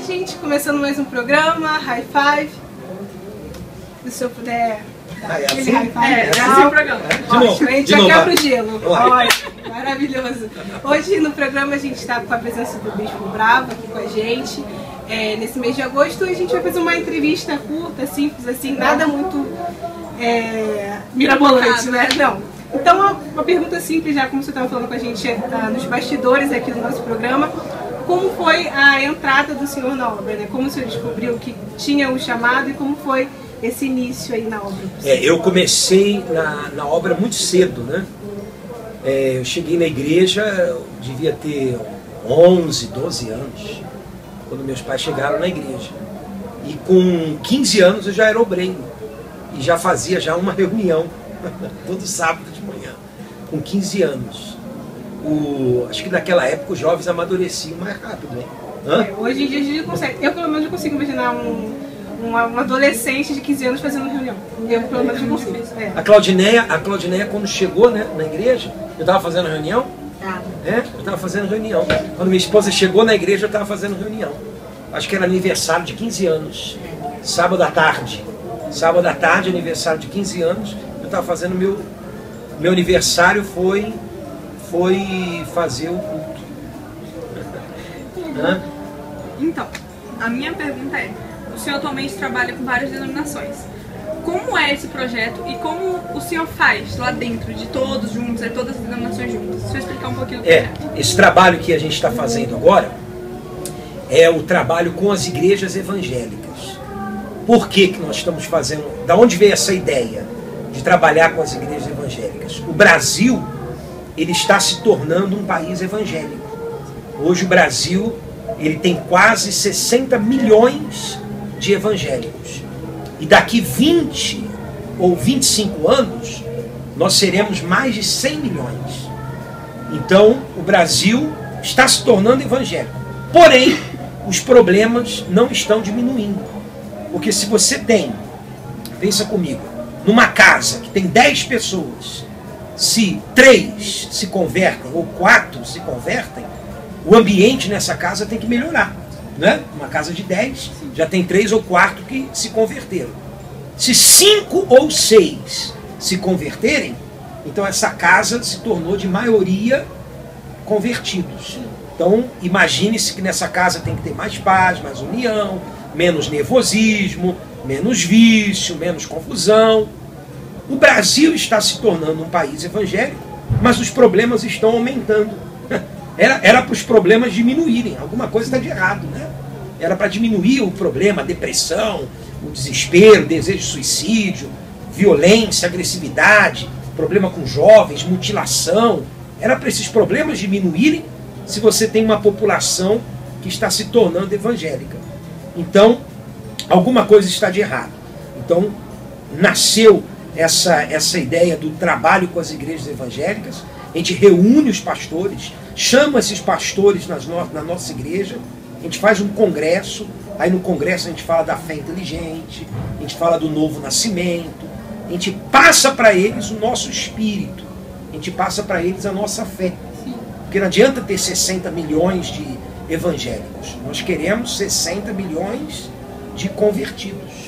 gente, começando mais um programa, High Five. Se o senhor puder dar aquele High Five. É assim o programa. Ótimo, a gente já quebra o gelo. Ótimo, maravilhoso. Hoje no programa a gente está com a presença do Bispo Bravo aqui com a gente. Nesse mês de agosto a gente vai fazer uma entrevista curta, simples assim, nada muito mirabolante, né? Não. Então uma pergunta simples, já como você estava falando com a gente nos bastidores aqui do nosso programa. Como foi a entrada do senhor na obra, né? Como o senhor descobriu que tinha o chamado e como foi esse início aí na obra? Eu comecei na obra muito cedo, né? Eu cheguei na igreja, eu devia ter 11, 12 anos, quando meus pais chegaram na igreja. E com 15 anos eu já era obreiro e já fazia uma reunião, todo sábado de manhã, com 15 anos. Acho que naquela época os jovens amadureciam mais rápido, né? Hoje em dia a gente consegue. Eu pelo menos consigo imaginar um adolescente de 15 anos fazendo reunião. Eu pelo menos consigo. A Claudineia quando chegou, né, na igreja, eu estava fazendo reunião. Eu estava fazendo reunião. Quando minha esposa chegou na igreja, eu estava fazendo reunião. Acho que era aniversário de 15 anos. Sábado à tarde. Sábado à tarde, aniversário de 15 anos. Eu estava fazendo meu aniversário foi fazer o culto. Então, a minha pergunta é, o senhor atualmente trabalha com várias denominações. Como é esse projeto e como o senhor faz lá dentro de todos juntos, todas as denominações juntas? Se eu explicar um pouquinho do projeto. Esse trabalho que a gente está fazendo agora é o trabalho com as igrejas evangélicas. Por que nós estamos fazendo? Da onde veio essa ideia de trabalhar com as igrejas evangélicas? O Brasil, ele está se tornando um país evangélico. Hoje o Brasil, ele tem quase 60 milhões de evangélicos. E daqui 20 ou 25 anos, nós seremos mais de 100 milhões. Então, o Brasil está se tornando evangélico. Porém, os problemas não estão diminuindo. Porque se você pensa comigo, numa casa que tem 10 pessoas, se 3 se convertem ou 4 se convertem, o ambiente nessa casa tem que melhorar, né? Uma casa de 10, já tem 3 ou 4 que se converteram. Se 5 ou 6 se converterem, então essa casa se tornou de maioria convertidos. Então imagine-se que nessa casa tem que ter mais paz, mais união, menos nervosismo, menos vício, menos confusão. O Brasil está se tornando um país evangélico, mas os problemas estão aumentando. Era para os problemas diminuírem, alguma coisa está de errado, né? Era para diminuir o problema, a depressão, o desespero, o desejo de suicídio, violência, agressividade, problema com jovens, mutilação. Era para esses problemas diminuírem se você tem uma população que está se tornando evangélica. Então, alguma coisa está de errado. Então, nasceu essa ideia do trabalho com as igrejas evangélicas. A gente reúne os pastores, chama esses pastores na nossa igreja, a gente faz um congresso, aí no congresso a gente fala da fé inteligente, a gente fala do novo nascimento, a gente passa para eles o nosso espírito, a gente passa para eles a nossa fé. Porque não adianta ter 60 milhões de evangélicos, nós queremos 60 milhões de convertidos.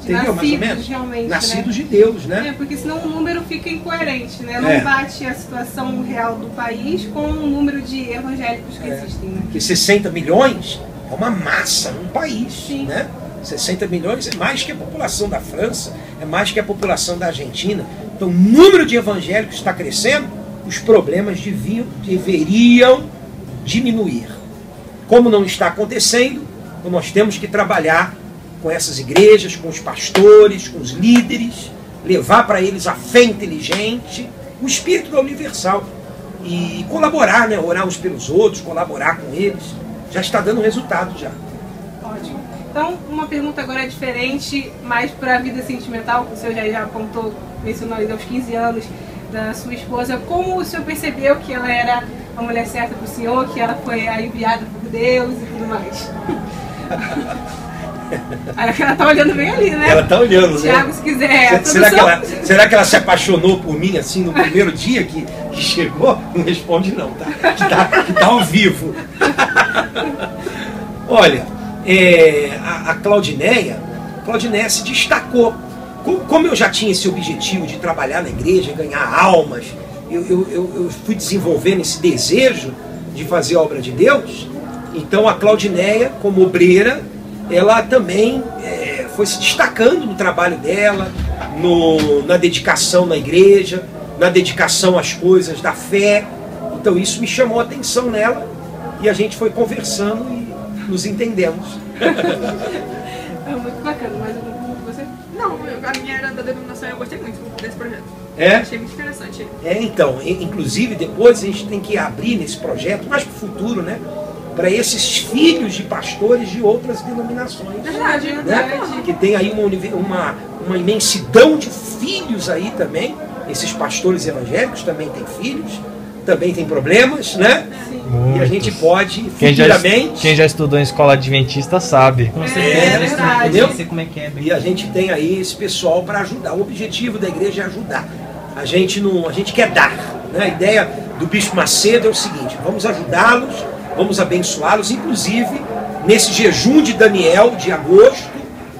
Entendeu? Mais ou menos? Nascidos de Deus, né? Porque senão o número fica incoerente, né? Não bate a situação real do país com o número de evangélicos que existem, né? Porque 60 milhões é uma massa num país, né? 60 milhões é mais que a população da França, é mais que a população da Argentina. Então o número de evangélicos está crescendo, os problemas deveriam diminuir. Como não está acontecendo, nós temos que trabalhar com essas igrejas, com os pastores, com os líderes, levar para eles a fé inteligente, o espírito da universal. E colaborar, né? Orar uns pelos outros, colaborar com eles. Já está dando resultado já. Ótimo. Então, uma pergunta agora diferente, mais para a vida sentimental, que o senhor já apontou, mencionou aí aos 15 anos da sua esposa. Como o senhor percebeu que ela era a mulher certa para o senhor, que ela foi enviada por Deus e tudo mais? Ela tá olhando bem ali, né? Ela tá olhando, Thiago, né? Se quiser. Será que ela se apaixonou por mim assim no primeiro dia que chegou? Não responde não, tá? Que tá ao vivo. Olha, a Claudineia se destacou. Como eu já tinha esse objetivo de trabalhar na igreja, ganhar almas, eu fui desenvolvendo esse desejo de fazer a obra de Deus. Então a Claudineia, como obreira, ela também foi se destacando no trabalho dela, na dedicação na igreja, na dedicação às coisas da fé. Então isso me chamou a atenção nela e a gente foi conversando e nos entendemos. É muito bacana, mas você? Não, a minha era da denominação e eu gostei muito desse projeto. Achei muito interessante. Então, inclusive depois a gente tem que abrir nesse projeto, mais para o futuro, né? Para esses filhos de pastores de outras denominações. Verdade, né? verdade. Que tem aí uma imensidão de filhos aí também. Esses pastores evangélicos também têm filhos, também têm problemas, né? Sim. E a gente pode, Quem futuramente... já estudou em escola adventista sabe. Com certeza, entendeu? Sei como é que é. E a gente tem aí esse pessoal para ajudar. O objetivo da igreja é ajudar. A gente quer dar. Né? A ideia do Bispo Macedo é o seguinte: vamos ajudá-los, vamos abençoá-los. Inclusive, nesse jejum de Daniel, de agosto,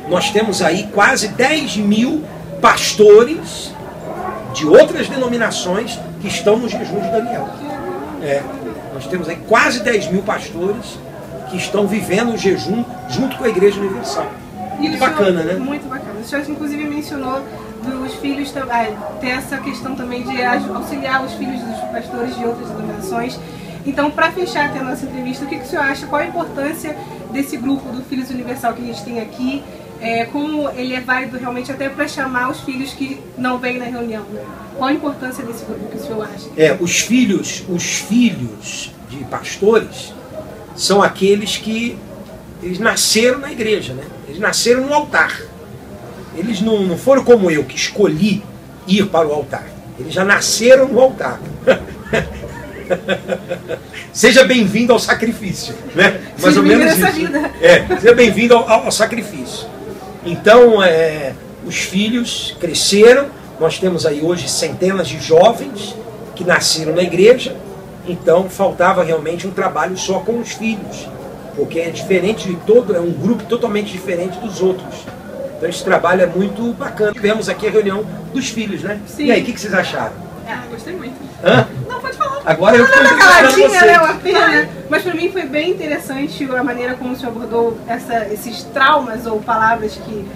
nós temos aí quase 10 mil pastores de outras denominações que estão no jejum de Daniel. Nós temos aí quase 10 mil pastores que estão vivendo o jejum junto com a Igreja Universal. Muito bacana, né? Muito bacana. O senhor, inclusive, mencionou dos filhos, ter essa questão também de auxiliar os filhos dos pastores de outras denominações. Então, para fechar até a nossa entrevista, o que o senhor acha? Qual a importância desse grupo do Filhos Universal que a gente tem aqui? Como ele é válido realmente até para chamar os filhos que não vêm na reunião, né? Qual a importância desse grupo que o senhor acha? Os filhos de pastores são aqueles que eles nasceram na igreja, né? Eles nasceram no altar. Eles não foram como eu, que escolhi ir para o altar. Eles já nasceram no altar. Seja bem-vindo ao sacrifício, né? Mais ou menos isso. Seja bem-vindo ao sacrifício. Então, os filhos cresceram. Nós temos aí hoje centenas de jovens que nasceram na igreja. Então, faltava realmente um trabalho só com os filhos, porque é diferente de todo, é um grupo totalmente diferente dos outros. Então, esse trabalho é muito bacana. Tivemos aqui a reunião dos filhos, né? Sim. E aí, o que vocês acharam? Gostei muito. Hã? Não, pode falar. Agora eu estou entrevistando Caladinha, né? Uma vocês. pena. Mas para mim foi bem interessante a maneira como o senhor abordou esses traumas ou palavras que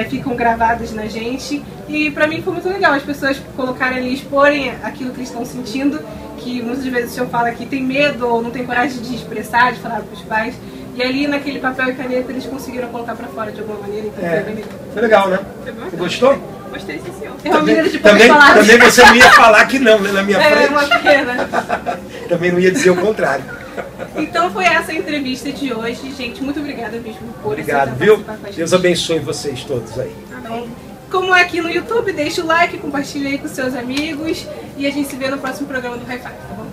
ficam gravadas na gente. E para mim foi muito legal as pessoas colocarem ali, exporem aquilo que eles estão sentindo, que muitas vezes o senhor fala que tem medo ou não tem coragem de expressar, de falar para os pais. E ali naquele papel e caneta eles conseguiram colocar para fora de alguma maneira. Então foi bem legal. Foi legal, né? Foi bom? Você gostou? Gostei, sim, senhor. É uma maneira de poucas Também palavras. você não ia falar que não, né, na minha É frente. uma pena. Também não ia dizer o contrário. Então foi essa a entrevista de hoje, gente. Muito obrigada, Bispo, por Obrigado, aceitar viu? participar com a gente. Deus abençoe vocês todos aí. Então, como é aqui no YouTube, deixa o like, compartilha aí com seus amigos e a gente se vê no próximo programa do Hi-Fi, tá bom?